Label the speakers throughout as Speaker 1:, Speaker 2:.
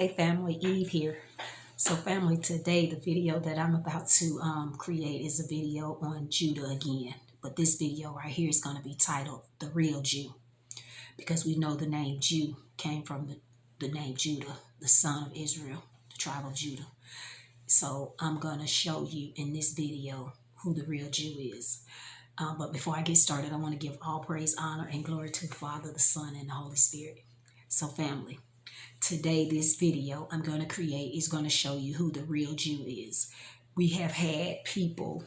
Speaker 1: Hey family, Eve here. So family, today the video that I'm about to create is a video on Judah again. But this video right here is going to be titled The Real Jew, because we know the name Jew came from the name Judah, the son of Israel, the tribe of Judah. So I'm going to show you in this video who the real Jew is. But before I get started, I want to give all praise, honor, and glory to the Father, the Son, and the Holy Spirit. So family, today this video I'm going to create is going to show you who the real Jew is. We have had people,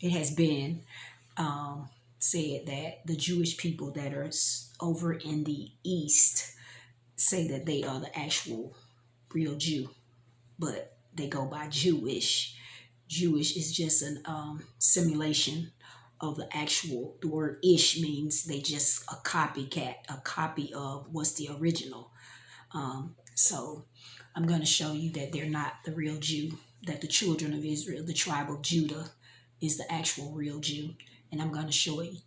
Speaker 1: it has been said that the Jewish people that are over in the East say that they are the actual real Jew, but they go by Jewish. Jewish is just an simulation of the word ish means they just a copycat, a copy of what's the original. So I'm going to show you that they're not the real Jew, that the children of Israel, the tribe of Judah, is the actual real Jew. And I'm going to show it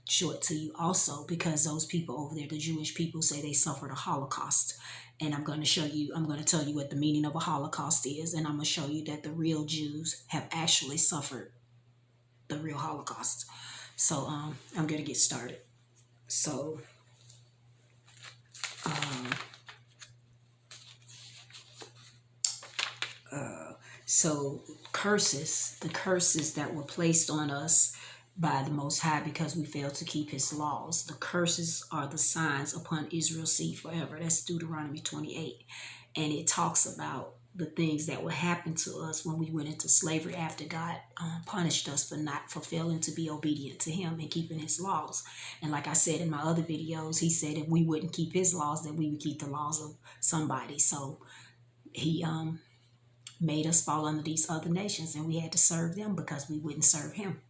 Speaker 1: to you also, because those people over there, the Jewish people, say they suffered a Holocaust. And I'm going to show you, I'm going to tell you what the meaning of a Holocaust is. And I'm going to show you that the real Jews have actually suffered the real Holocaust. So I'm going to get started. So the curses that were placed on us by the Most High because we failed to keep his laws. The curses are the signs upon Israel's seed forever. That's Deuteronomy 28. And it talks about the things that would happen to us when we went into slavery after God punished us for failing to be obedient to him and keeping his laws. And like I said in my other videos, he said if we wouldn't keep his laws, then we would keep the laws of somebody. So he made us fall under these other nations, and we had to serve them because we wouldn't serve him.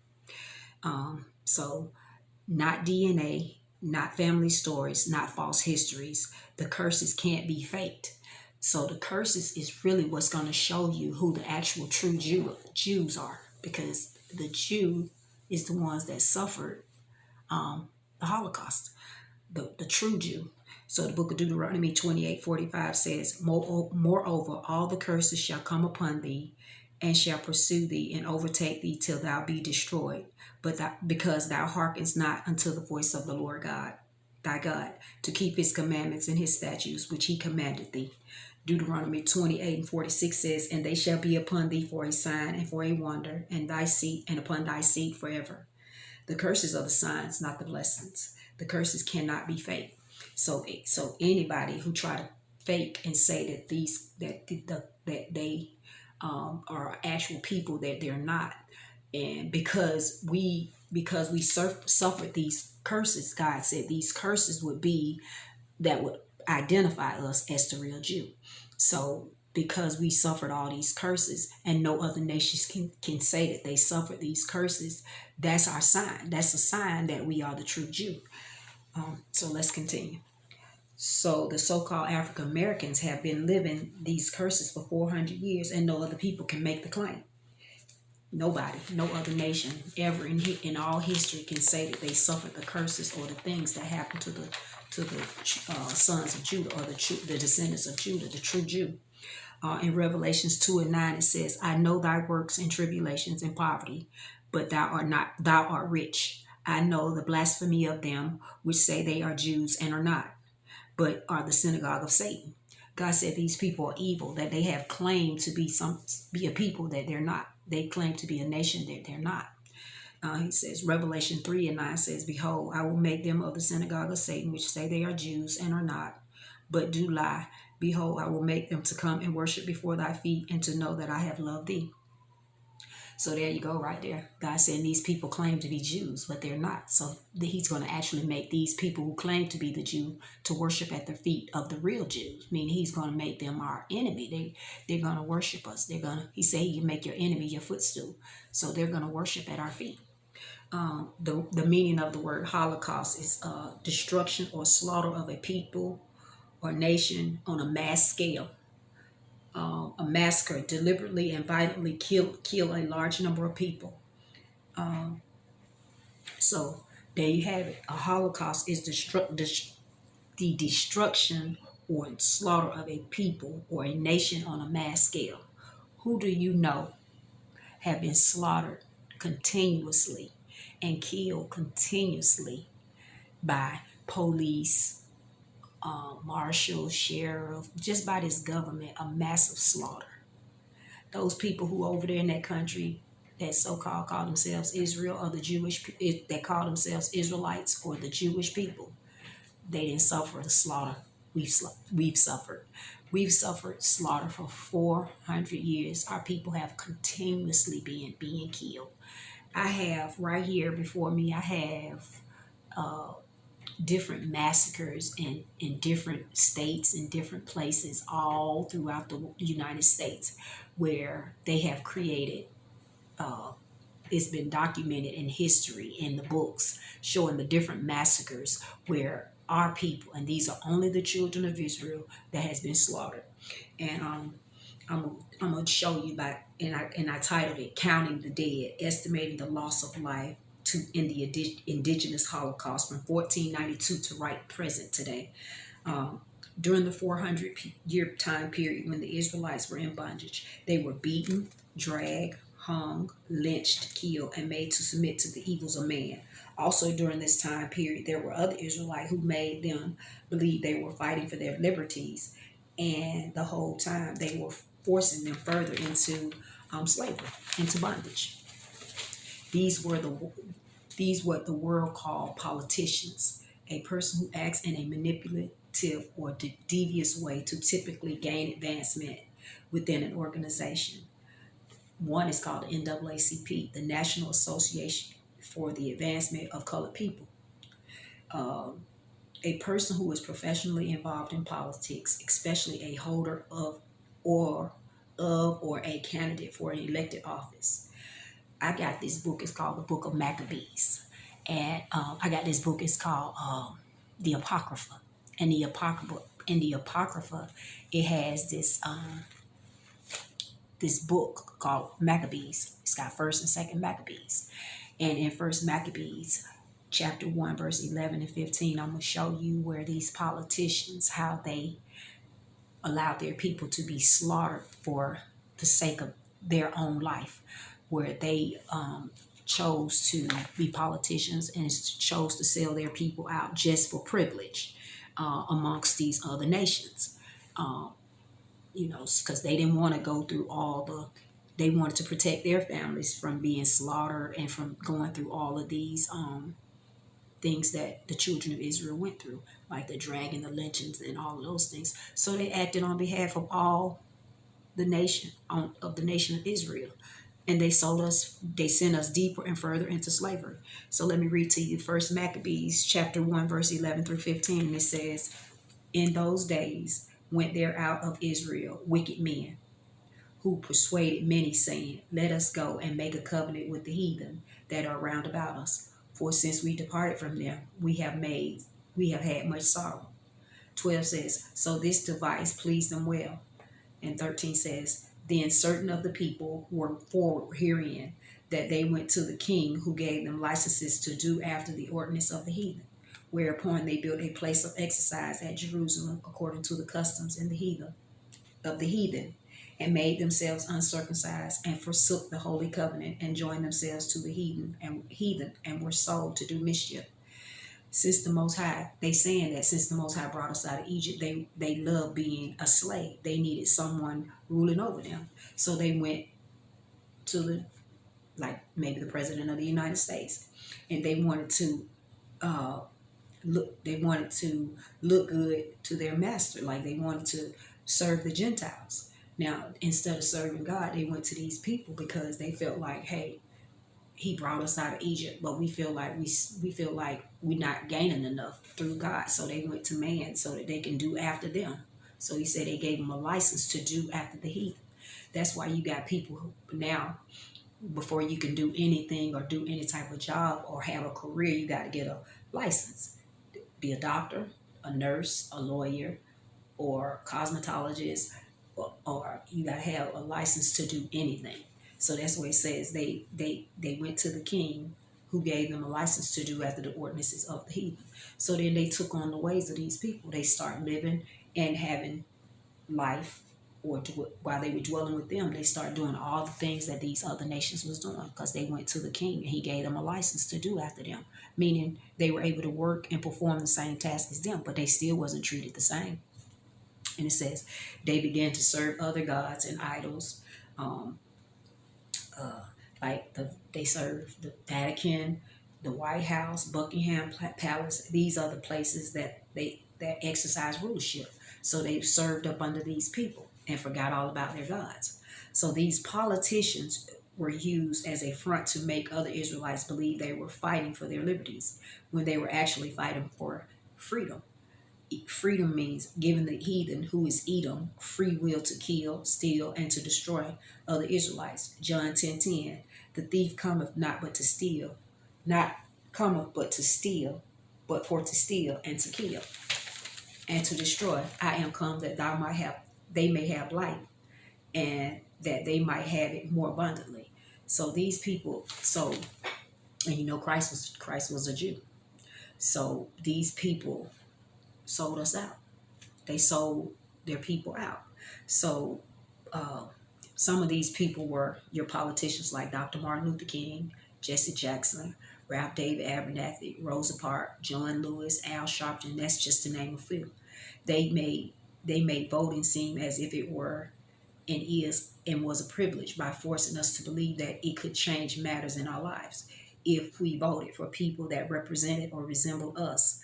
Speaker 1: So not DNA, not family stories, not false histories. The curses can't be faked. So the curses is really what's going to show you who the actual true Jews are, because the Jew is the ones that suffered the Holocaust, the true Jew. So the book of Deuteronomy 28:45 says, moreover, all the curses shall come upon thee, and shall pursue thee, and overtake thee till thou be destroyed. But because thou hearkenest not unto the voice of the Lord God, thy God, to keep his commandments and his statutes, which he commanded thee. Deuteronomy 28:46 says, and they shall be upon thee for a sign and for a wonder, and thy seed and upon thy seed forever. The curses are the signs, not the blessings. The curses cannot be faked. So anybody who try to fake and say that they are actual people, that they're not, and because we suffered these curses, God said these curses would identify us as the real Jew. So because we suffered all these curses and no other nations can say that they suffered these curses, that's our sign. That's a sign that we are the true Jew. So let's continue. So the so-called African Americans have been living these curses for 400 years, and no other people can make the claim. Nobody, no other nation ever in all history can say that they suffered the curses or the things that happened to the sons of Judah, or the descendants of Judah, the true Jew. In Revelations 2:9 it says, I know thy works and tribulations and poverty, but thou art rich. I know the blasphemy of them which say they are Jews and are not, but are the synagogue of Satan. God said these people are evil, that they have claimed to be a people that they're not. They claim to be a nation that they're not. He says, Revelation 3:9 says, behold, I will make them of the synagogue of Satan, which say they are Jews and are not, but do lie. Behold, I will make them to come and worship before thy feet, and to know that I have loved thee. So there you go right there. God said these people claim to be Jews, but they're not. So he's going to actually make these people who claim to be the Jew to worship at the feet of the real Jews. Meaning he's going to make them our enemy. They're going to worship us. He said he can make your enemy your footstool. So they're going to worship at our feet. The meaning of the word Holocaust is destruction or slaughter of a people or nation on a mass scale. A massacre, deliberately and violently kill a large number of people. So there you have it. A Holocaust is the destruction or slaughter of a people or a nation on a mass scale. Who do you know have been slaughtered continuously and killed continuously by police, marshal, sheriff, just by this government, a massive slaughter? Those people who over there in that country that so-called call themselves Israel, or the Jewish that call themselves Israelites, or the Jewish people, they didn't suffer the slaughter we've suffered. We've suffered slaughter for 400 years. Our people have continuously been being killed. I have right here before me, I have different massacres in different states, in different places, all throughout the United States, where they have created, it's been documented in history, in the books, showing the different massacres where our people, and these are only the children of Israel, that has been slaughtered. And I'm gonna show you by, and I titled it "Counting the Dead: Estimating the Loss of Life to in the Indigenous Holocaust from 1492 to right present today." During the 400-year time period when the Israelites were in bondage, they were beaten, dragged, hung, lynched, killed, and made to submit to the evils of man. Also, during this time period, there were other Israelites who made them believe they were fighting for their liberties, and the whole time they were forcing them further into slavery, into bondage. These were what the world called politicians, a person who acts in a manipulative or devious way to typically gain advancement within an organization. One is called the NAACP, the National Association for the Advancement of Colored People. A person who is professionally involved in politics, especially a holder or a candidate for an elected office. I got this book. It's called the Book of Maccabees, and I got this book. It's called the Apocrypha, and the Apocrypha, it has this book called Maccabees. It's got First and Second Maccabees, and in First Maccabees, chapter 1, verse 11 and 15, I'm gonna show you where these politicians, how they allowed their people to be slaughtered for the sake of their own life, where they chose to be politicians and chose to sell their people out just for privilege amongst these other nations. Because they didn't want to go through they wanted to protect their families from being slaughtered and from going through all of these things that the children of Israel went through, like the dragging, the lynchings, and all of those things. So they acted on behalf of all the nation, of the nation of Israel. And they sent us deeper and further into slavery. So let me read to you First Maccabees chapter 1, verse 11 through 15. And it says, "In those days went there out of Israel wicked men, who persuaded many, saying, Let us go and make a covenant with the heathen that are round about us. For since we departed from them, we have had much sorrow." 12 says, "So this device pleased them well." And 13 says, "Then certain of the people were forward herein, that they went to the king, who gave them licenses to do after the ordinance of the heathen. Whereupon they built a place of exercise at Jerusalem, according to the customs in the heathen, and made themselves uncircumcised, and forsook the holy covenant, and joined themselves to the heathen, and were sold to do mischief. Since the Most High," they saying that since the Most High brought us out of Egypt, they love being a slave. They needed someone ruling over them. So they went to maybe the president of the United States, and they wanted to look good to their master. Like they wanted to serve the Gentiles. Now, instead of serving God, they went to these people because they felt like, hey, he brought us out of Egypt, but we feel like we're not gaining enough through God. So they went to man so that they can do after them. So he said they gave them a license to do after the heathen. That's why you got people who now, before you can do anything or do any type of job or have a career, you got to get a license. Be a doctor, a nurse, a lawyer, or cosmetologist, or you got to have a license to do anything. So that's what it says. They went to the king, who gave them a license to do after the ordinances of the heathen. So then they took on the ways of these people. They start living and having life, or while they were dwelling with them, they started doing all the things that these other nations was doing, because they went to the king and he gave them a license to do after them, meaning they were able to work and perform the same task as them, but they still wasn't treated the same. And it says they began to serve other gods and idols, um, uh, like they serve the Vatican, the White House, Buckingham Palace. These are the places that exercise rulership. So they served up under these people and forgot all about their gods. So these politicians were used as a front to make other Israelites believe they were fighting for their liberties when they were actually fighting for freedom. Freedom means giving the heathen, who is Edom, free will to kill, steal, and to destroy other Israelites. John 10:10. The thief cometh not but to steal, not cometh but to steal, but for to steal and to kill and to destroy. I am come that they may have life, and that they might have it more abundantly. So these people, and Christ was a Jew. So these people sold us out. They sold their people out. So uh, some of these people were your politicians like Dr. Martin Luther King, Jesse Jackson, Ralph David Abernathy, Rosa Parks, John Lewis, Al Sharpton. That's just to name a few. They made voting seem as if it were and is and was a privilege by forcing us to believe that it could change matters in our lives if we voted for people that represented or resembled us,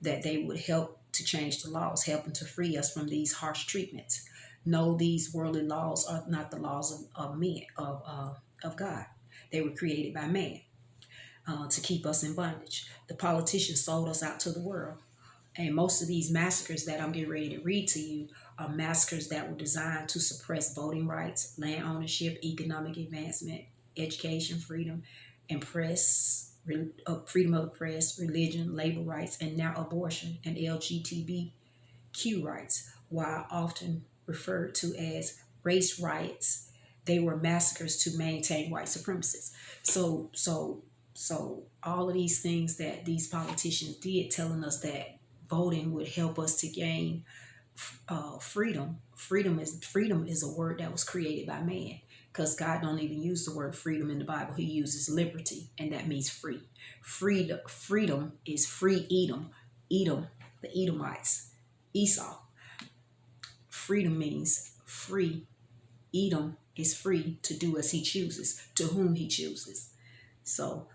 Speaker 1: that they would help to change the laws, helping to free us from these harsh treatments. No, these worldly laws are not the laws of men, of God. They were created by man to keep us in bondage. The politicians sold us out to the world. And most of these massacres that I'm getting ready to read to you are massacres that were designed to suppress voting rights, land ownership, economic advancement, education, freedom, and freedom of the press, religion, labor rights, and now abortion and LGBTQ rights. While often referred to as race riots, they were massacres to maintain white supremacy. So all of these things that these politicians did, telling us that voting would help us to gain freedom. Freedom is a word that was created by man, because God don't even use the word freedom in the Bible. He uses liberty, and that means free. Freedom is free Edom. Edom, the Edomites, Esau. Freedom means free. Edom is free to do as he chooses, to whom he chooses. So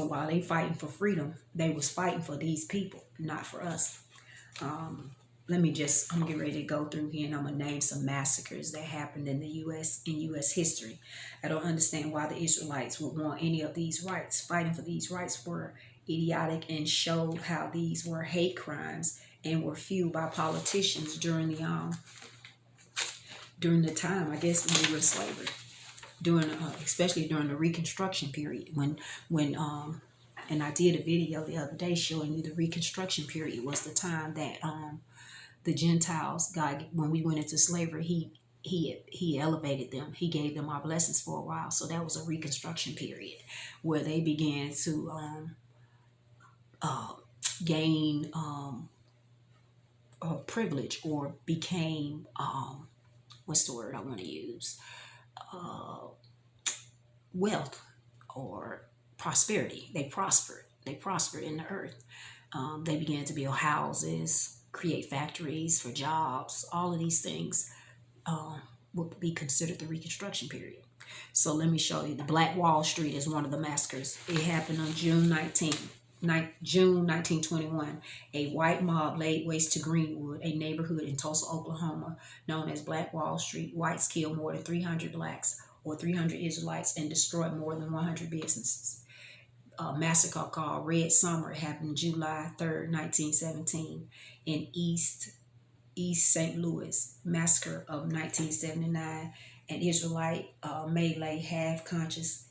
Speaker 1: while they fighting for freedom, they was fighting for these people, not for us. I'm getting ready to go through here, and I'm going to name some massacres that happened in the U.S. history. I don't understand why the Israelites would want any of these rights. Fighting for these rights were idiotic and showed how these were hate crimes and were fueled by politicians during the time, I guess, when we were in slavery. Especially during the Reconstruction period, when and I did a video the other day showing you the Reconstruction period was the time that the Gentiles, God, when we went into slavery, he elevated them. He gave them our blessings for a while. So that was a Reconstruction period where they began to gain privilege, or became what's the word I want to use? Wealth or prosperity. They prospered. They prospered in the earth. They began to build houses, create factories for jobs. All of these things would be considered the Reconstruction period. So let me show you. The Black Wall Street is one of the massacres. It happened on June 1921. A white mob laid waste to Greenwood, a neighborhood in Tulsa, Oklahoma, known as Black Wall Street. Whites killed more than 300 blacks or 300 Israelites and destroyed more than 100 businesses. A massacre called Red Summer happened July 3rd, 1917 in East St. Louis. Massacre of 1979. An Israelite Malay half-conscious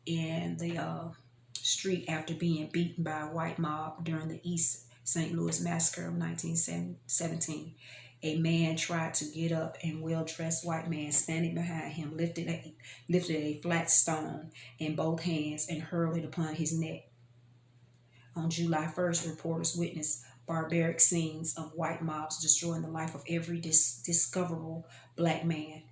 Speaker 1: in the street after being beaten by a white mob during the East St. Louis massacre of 1917. A man tried to get up, and well-dressed white man standing behind him lifted a flat stone in both hands and hurled it upon his neck. On July 1st, reporters witnessed barbaric scenes of white mobs destroying the life of every discoverable black man.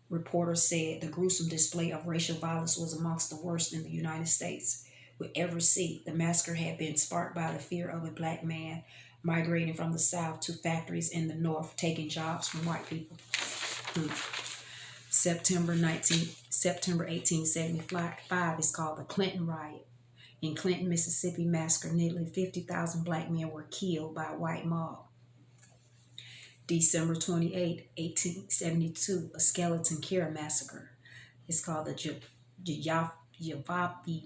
Speaker 1: Reporters said the gruesome display of racial violence was amongst the worst in the United States would ever see. The massacre had been sparked by the fear of a black man migrating from the South to factories in the North, taking jobs from white people. September 1875 is called the Clinton Riot. In Clinton, Mississippi massacre, nearly 50,000 black men were killed by a white mob. December 28, 1872, a skeleton care massacre. It's called the Yavapai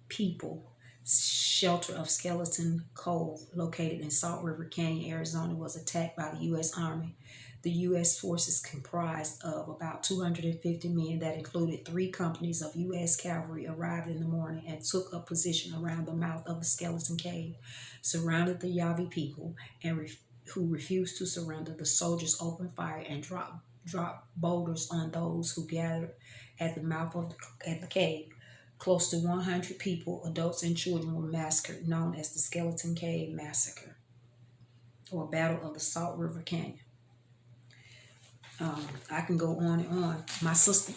Speaker 1: People Shelter of Skeleton Cove, located in Salt River Canyon, Arizona, was attacked by the U.S. Army. The U.S. forces comprised of about 250 men that included 3 companies of U.S. cavalry arrived in the morning and took up position around the mouth of the skeleton cave, surrounded the Yavi people, and who refused to surrender. The soldiers opened fire and dropped boulders on those who gathered at the mouth of the cave. Close to 100 people, adults and children, were massacred, known as the Skeleton Cave Massacre, or Battle of the Salt River Canyon. I can go on and on. My sister,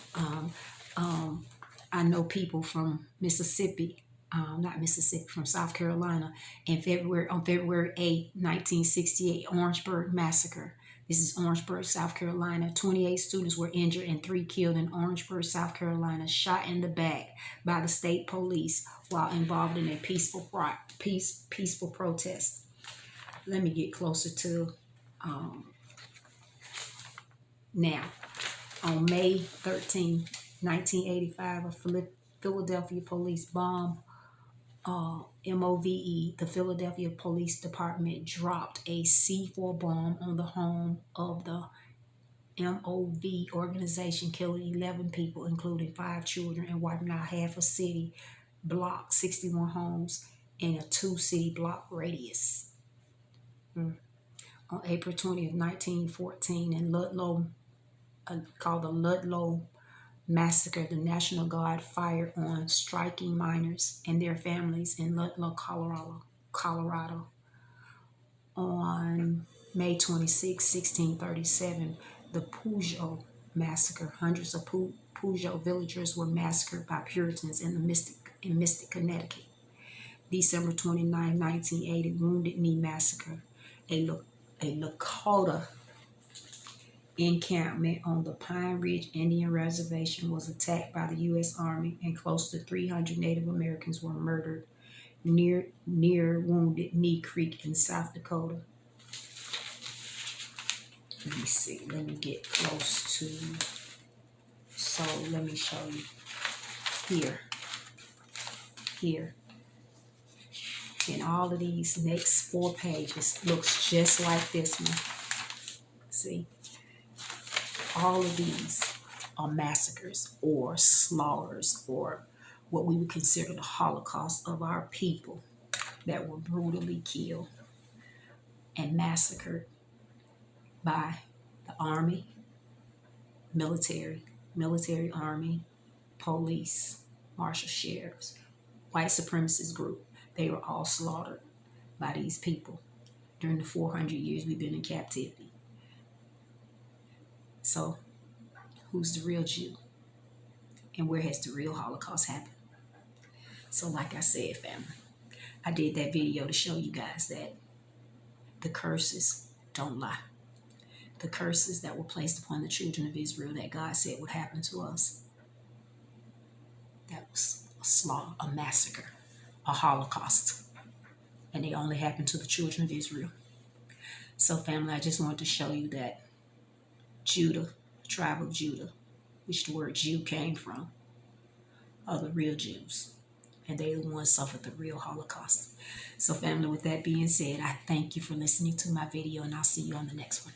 Speaker 1: I know people from Mississippi, not Mississippi, from South Carolina, on February 8, 1968, Orangeburg Massacre. This is Orangeburg, South Carolina. 28 students were injured and 3 killed in Orangeburg, South Carolina, shot in the back by the state police while involved in a peaceful protest. Let me get closer to now. On May 13, 1985, a Philadelphia police bomb, MOVE, the Philadelphia Police Department dropped a C4 bomb on the home of the MOV organization, killing 11 people, including 5 children, and wiping out half a city block, 61 homes in a 2-city block radius. On April 20th, 1914, in Ludlow, called the Ludlow Massacre, the National Guard fired on striking miners and their families in Ludlow, Colorado. On May 26, 1637, the Peugeot Massacre. Hundreds of Peugeot villagers were massacred by Puritans in Mystic, Connecticut. December 29, 1980, Wounded Knee Massacre. A Lakota encampment on the Pine Ridge Indian Reservation was attacked by the U.S. Army, and close to 300 Native Americans were murdered near Wounded Knee Creek in South Dakota. Let me see. Let me get close to. So let me show you here. And all of these next 4 pages looks just like this one. See? All of these are massacres or slaughters or what we would consider the Holocaust of our people that were brutally killed and massacred by the army, military army, police, martial sheriffs, white supremacist group. They were all slaughtered by these people during the 400 years we've been in captivity. So, who's the real Jew? And where has the real Holocaust happened? So, like I said, family, I did that video to show you guys that the curses don't lie. The curses that were placed upon the children of Israel that God said would happen to us, that was a slaughter, a massacre, a Holocaust. And they only happened to the children of Israel. So, family, I just wanted to show you that Judah, the tribe of Judah, which the word Jew came from, are the real Jews. And they the ones suffered the real Holocaust. So, family, with that being said, I thank you for listening to my video, and I'll see you on the next one.